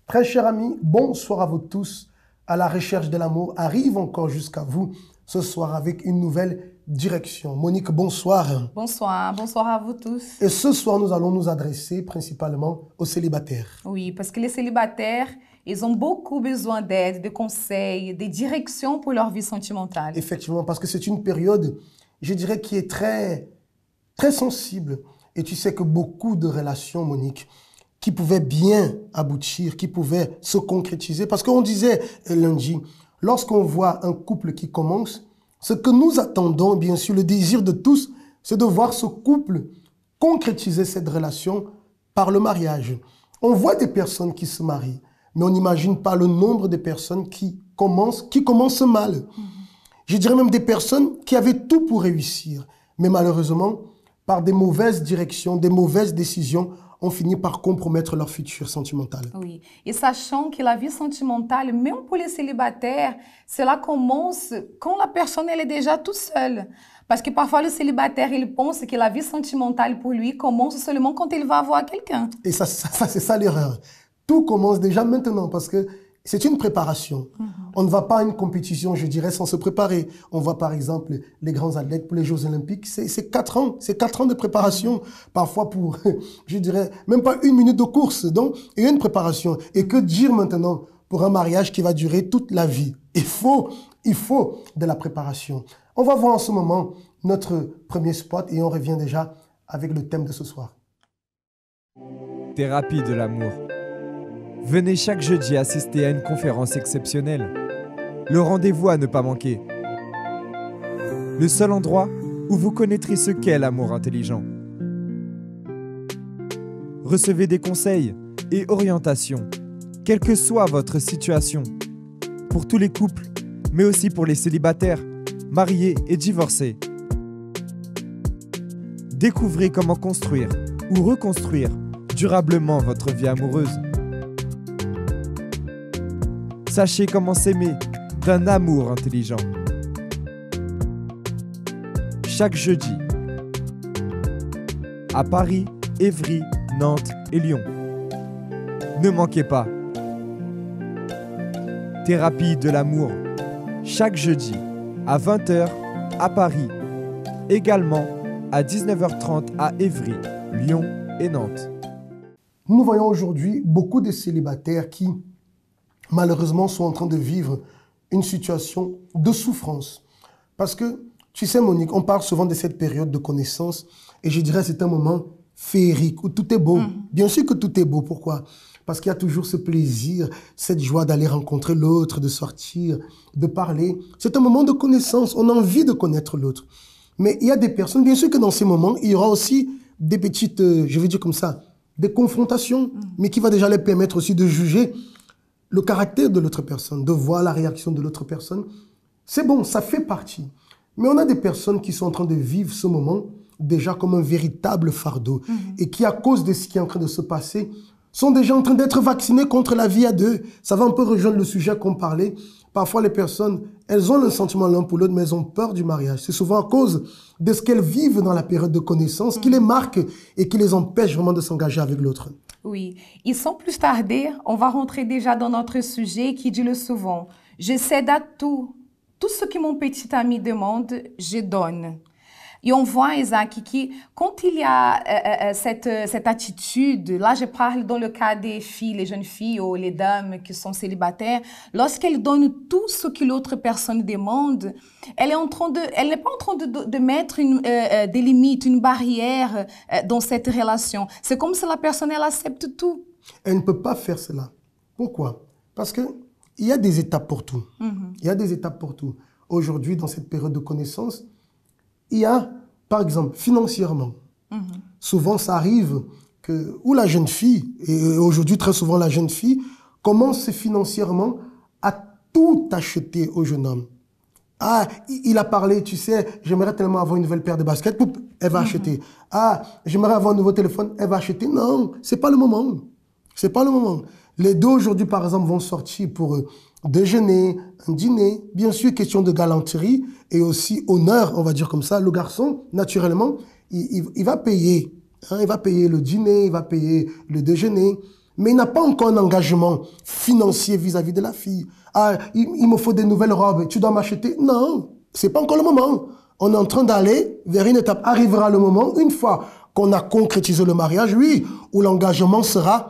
Très chers amis, bonsoir à vous tous. À la recherche de l'amour arrive encore jusqu'à vous ce soir avec une nouvelle direction. Monique, bonsoir. Bonsoir, bonsoir à vous tous. Et ce soir, nous allons nous adresser principalement aux célibataires. Oui, parce que les célibataires, ils ont beaucoup besoin d'aide, de conseils, de directions pour leur vie sentimentale. Effectivement, parce que c'est une période, je dirais, qui est très sensible. Et tu sais que beaucoup de relations, Monique, qui pouvaient bien aboutir, qui pouvaient se concrétiser. Parce qu'on disait lundi, lorsqu'on voit un couple qui commence, ce que nous attendons, bien sûr, le désir de tous, c'est de voir ce couple concrétiser cette relation par le mariage. On voit des personnes qui se marient, mais on n'imagine pas le nombre de personnes qui commencent mal. Je dirais même des personnes qui avaient tout pour réussir, mais malheureusement, par des mauvaises directions, des mauvaises décisions, ont fini par compromettre leur futur sentimental. Oui, et sachant que la vie sentimentale, même pour les célibataires, cela commence quand la personne elle est déjà toute seule. Parce que parfois le célibataire, il pense que la vie sentimentale pour lui commence seulement quand il va avoir quelqu'un. Et ça c'est ça l'erreur. Tout commence déjà maintenant parce que c'est une préparation. On ne va pas à une compétition, je dirais, sans se préparer. On voit par exemple les grands athlètes pour les Jeux Olympiques, c'est 4 ans. C'est 4 ans de préparation. Parfois pour, je dirais, même pas 1 minute de course. Donc, il y a une préparation. Et que dire maintenant pour un mariage qui va durer toute la vie? Il faut de la préparation. On va voir en ce moment notre premier spot et on revient déjà avec le thème de ce soir. Thérapie de l'amour. Venez chaque jeudi assister à une conférence exceptionnelle. Le rendez-vous à ne pas manquer. Le seul endroit où vous connaîtrez ce qu'est l'amour intelligent. Recevez des conseils et orientations, quelle que soit votre situation. Pour tous les couples, mais aussi pour les célibataires, mariés et divorcés. Découvrez comment construire ou reconstruire durablement votre vie amoureuse. Sachez comment s'aimer d'un amour intelligent. Chaque jeudi, à Paris, Évry, Nantes et Lyon. Ne manquez pas. Thérapie de l'amour, chaque jeudi, à 20 h à Paris. Également à 19 h 30 à Évry, Lyon et Nantes. Nous voyons aujourd'hui beaucoup de célibataires qui, malheureusement, sont en train de vivre une situation de souffrance. Parce que, tu sais, Monique, on parle souvent de cette période de connaissance et je dirais que c'est un moment féerique où tout est beau. Bien sûr que tout est beau. Pourquoi? Parce qu'il y a toujours ce plaisir, cette joie d'aller rencontrer l'autre, de sortir, de parler. C'est un moment de connaissance. On a envie de connaître l'autre. Mais il y a des personnes, bien sûr que dans ces moments, il y aura aussi des petites, je vais dire comme ça, des confrontations, mais qui va déjà les permettre aussi de juger le caractère de l'autre personne, de voir la réaction de l'autre personne. C'est bon, ça fait partie. Mais on a des personnes qui sont en train de vivre ce moment déjà comme un véritable fardeau et qui, à cause de ce qui est en train de se passer, sont déjà en train d'être vaccinés contre la vie à deux. Ça va un peu rejoindre le sujet qu'on parlait. Parfois, les personnes, elles ont le sentiment l'un pour l'autre, mais elles ont peur du mariage. C'est souvent à cause de ce qu'elles vivent dans la période de connaissance qui les marque et qui les empêche vraiment de s'engager avec l'autre. Oui, et sans plus tarder, on va rentrer déjà dans notre sujet qui dit le souvent. Je cède à tout. Tout ce que mon petit ami demande, je donne. Et on voit, Isaac, que quand il y a cette attitude, là je parle dans le cas des filles, les jeunes filles ou les dames qui sont célibataires, lorsqu'elles donnent tout ce que l'autre personne demande, elle n'est pas en train de mettre des limites, une barrière dans cette relation. C'est comme si la personne, elle accepte tout. Elle ne peut pas faire cela. Pourquoi? Parce que il y a des étapes pour tout. Il y a des étapes pour tout. Aujourd'hui, dans cette période de connaissance, il y a, par exemple, financièrement. Souvent, ça arrive où la jeune fille, et aujourd'hui très souvent la jeune fille, commence financièrement à tout acheter au jeune homme. Ah, il a parlé, tu sais, j'aimerais tellement avoir une nouvelle paire de baskets, elle va acheter. Ah, j'aimerais avoir un nouveau téléphone, elle va acheter. Non, c'est pas le moment. C'est pas le moment. Les deux aujourd'hui, par exemple, vont sortir pour déjeuner, un dîner. Bien sûr, question de galanterie et aussi honneur, on va dire comme ça. Le garçon, naturellement, il va payer. Hein, il va payer le dîner, il va payer le déjeuner. mais il n'a pas encore un engagement financier vis-à-vis de la fille. Ah, il me faut des nouvelles robes, tu dois m'acheter. Non, c'est pas encore le moment. On est en train d'aller vers une étape. Arrivera le moment, une fois qu'on a concrétisé le mariage, oui, où l'engagement sera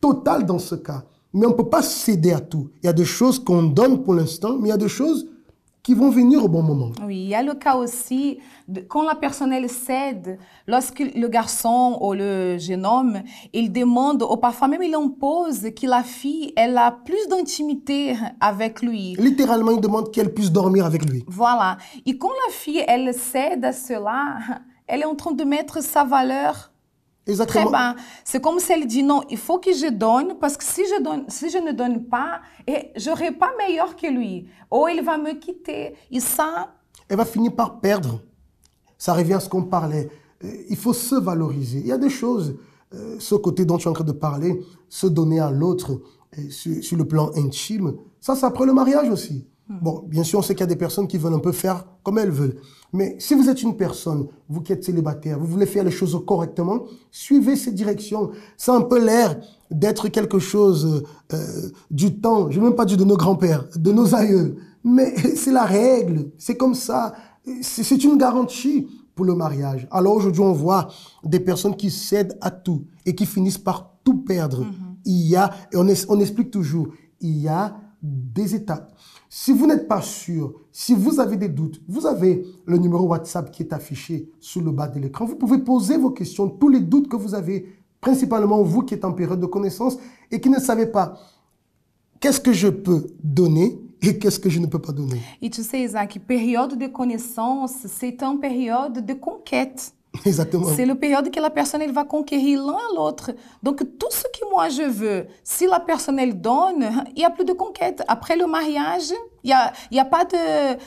total dans ce cas. Mais on ne peut pas céder à tout. Il y a des choses qu'on donne pour l'instant, mais il y a des choses qui vont venir au bon moment. Oui, il y a le cas aussi, quand la personne elle cède, lorsque le garçon ou le jeune homme, il demande, ou parfois même il impose que la fille, elle a plus d'intimité avec lui. Littéralement, il demande qu'elle puisse dormir avec lui. Voilà. Et quand la fille, elle cède à cela, elle est en train de mettre sa valeur Exactement. très bas. C'est comme si elle dit non, il faut que je donne, parce que si je ne donne pas, je n'aurai pas meilleur que lui. Ou il va me quitter. Et ça... Elle va finir par perdre. Ça revient à ce qu'on parlait. Il faut se valoriser. Il y a des choses, ce côté dont tu es en train de parler, se donner à l'autre sur le plan intime, ça c'est après le mariage aussi. Bon, bien sûr, on sait qu'il y a des personnes qui veulent un peu faire comme elles veulent. Mais si vous êtes une personne, vous qui êtes célibataire, vous voulez faire les choses correctement, suivez ces directions. Ça a un peu l'air d'être quelque chose du temps, je ne veux même pas dire de nos grands-pères, de nos aïeux. Mais c'est la règle, c'est comme ça. C'est une garantie pour le mariage. Alors aujourd'hui, on voit des personnes qui cèdent à tout et qui finissent par tout perdre. Il y a, et on explique toujours, il y a des étapes. Si vous n'êtes pas sûr, si vous avez des doutes, vous avez le numéro WhatsApp qui est affiché sur le bas de l'écran. Vous pouvez poser vos questions, tous les doutes que vous avez, principalement vous qui êtes en période de connaissance et qui ne savez pas qu'est-ce que je peux donner et qu'est-ce que je ne peux pas donner. Et tu sais, Isaac, période de connaissance, c'est une période de conquête. Exactement. C'est le période que la personne elle va conquérir l'un à l'autre. Donc, tout ce que moi je veux, si la personne elle donne, il n'y a plus de conquête. Après le mariage, il y a pas de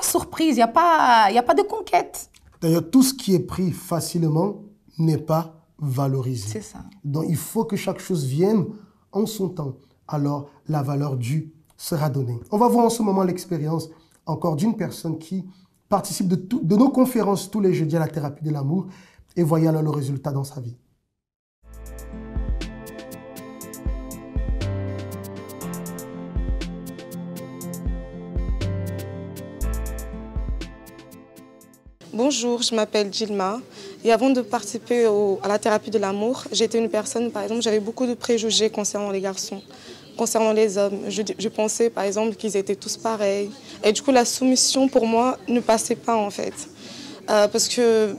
surprise, il n'y a pas de conquête. D'ailleurs, tout ce qui est pris facilement n'est pas valorisé. C'est ça. Donc, il faut que chaque chose vienne en son temps. Alors, la valeur due sera donnée. On va voir en ce moment l'expérience encore d'une personne qui participe de nos conférences tous les jeudis à la thérapie de l'amour et voyez alors le résultat dans sa vie. Bonjour, je m'appelle Gilma et avant de participer à la thérapie de l'amour, j'étais une personne, par exemple, j'avais beaucoup de préjugés concernant les garçons. Concernant les hommes, je pensais par exemple qu'ils étaient tous pareils. Et du coup, la soumission pour moi ne passait pas en fait. Parce que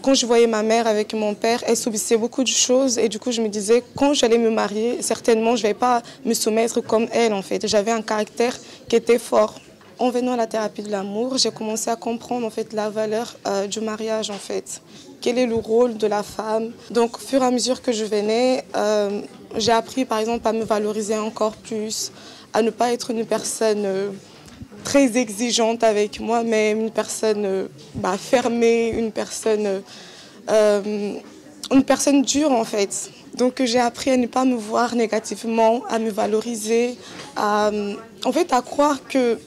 quand je voyais ma mère avec mon père, elle subissait beaucoup de choses. Et du coup, je me disais, quand j'allais me marier, certainement, je ne vais pas me soumettre comme elle en fait. J'avais un caractère qui était fort. En venant à la thérapie de l'amour, j'ai commencé à comprendre en fait la valeur du mariage en fait. Quel est le rôle de la femme? Donc, au fur et à mesure que je venais, j'ai appris par exemple à me valoriser encore plus, à ne pas être une personne très exigeante avec moi-même, une personne fermée, une personne dure en fait. Donc j'ai appris à ne pas me voir négativement, à me valoriser, à croire que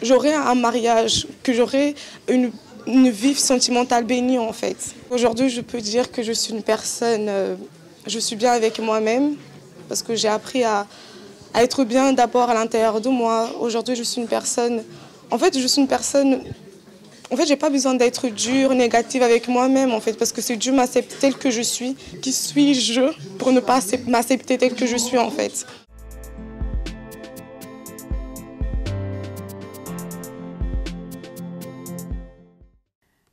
j'aurai un mariage, que j'aurai une vie sentimentale bénie en fait. Aujourd'hui, je peux dire que je suis une personne, je suis bien avec moi-même parce que j'ai appris à être bien d'abord à l'intérieur de moi. Aujourd'hui, je suis une personne, j'ai pas besoin d'être dure, négative avec moi-même en fait parce que c'est Dieu m'accepte tel que je suis. Qui suis-je pour ne pas m'accepter tel que je suis en fait?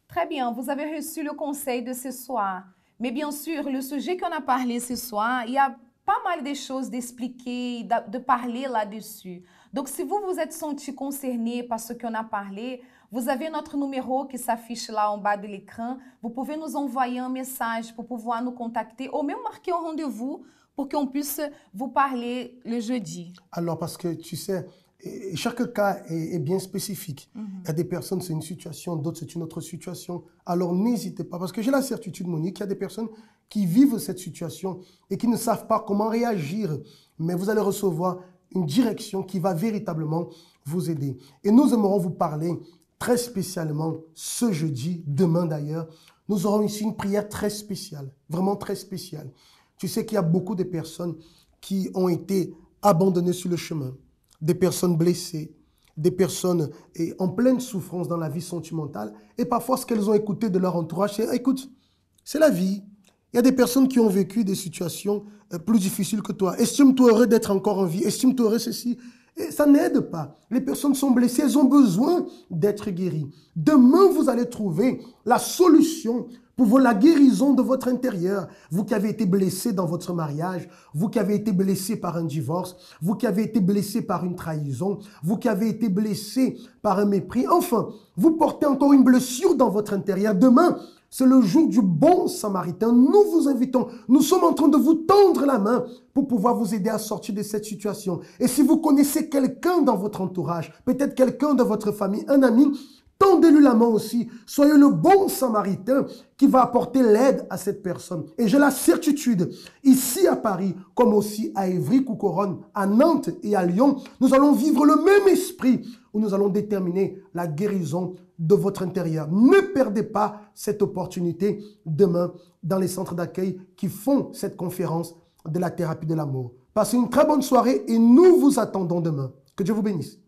Très bien, vous avez reçu le conseil de ce soir. Mais bien sûr, le sujet qu'on a parlé ce soir, il y a pas mal de choses d'expliquer, de parler là-dessus. Donc, si vous vous êtes senti concerné par ce qu'on a parlé, vous avez notre numéro qui s'affiche là en bas de l'écran. Vous pouvez nous envoyer un message pour pouvoir nous contacter ou même marquer un rendez-vous pour qu'on puisse vous parler le jeudi. Alors, parce que tu sais, chaque cas est bien spécifique. Il y a des personnes, c'est une situation, d'autres, c'est une autre situation. Alors, n'hésitez pas, parce que j'ai la certitude, Monique, qu'il y a des personnes qui vivent cette situation et qui ne savent pas comment réagir. Mais vous allez recevoir une direction qui va véritablement vous aider. Et nous aimerons vous parler très spécialement ce jeudi, demain d'ailleurs. Nous aurons ici une prière très spéciale, vraiment très spéciale. Tu sais qu'il y a beaucoup de personnes qui ont été abandonnées sur le chemin, des personnes blessées, des personnes en pleine souffrance dans la vie sentimentale. Et parfois, ce qu'elles ont écouté de leur entourage, c'est « Écoute, c'est la vie. Il y a des personnes qui ont vécu des situations plus difficiles que toi. Estime-toi heureux d'être encore en vie. Estime-toi heureux ceci. » Et ça n'aide pas. Les personnes sont blessées, elles ont besoin d'être guéries. Demain, vous allez trouver la solution pour la guérison de votre intérieur. Vous qui avez été blessé dans votre mariage, vous qui avez été blessé par un divorce, vous qui avez été blessé par une trahison, vous qui avez été blessé par un mépris. Enfin, vous portez encore une blessure dans votre intérieur. Demain, c'est le jour du bon samaritain. Nous vous invitons, nous sommes en train de vous tendre la main pour pouvoir vous aider à sortir de cette situation. Et si vous connaissez quelqu'un dans votre entourage, peut-être quelqu'un de votre famille, un ami, tendez-lui la main aussi. Soyez le bon samaritain qui va apporter l'aide à cette personne. Et j'ai la certitude, ici à Paris, comme aussi à Évry-Couronne, à Nantes et à Lyon, nous allons vivre le même esprit où nous allons déterminer la guérison de votre intérieur. Ne perdez pas cette opportunité demain dans les centres d'accueil qui font cette conférence de la thérapie de l'amour. Passez une très bonne soirée et nous vous attendons demain. Que Dieu vous bénisse.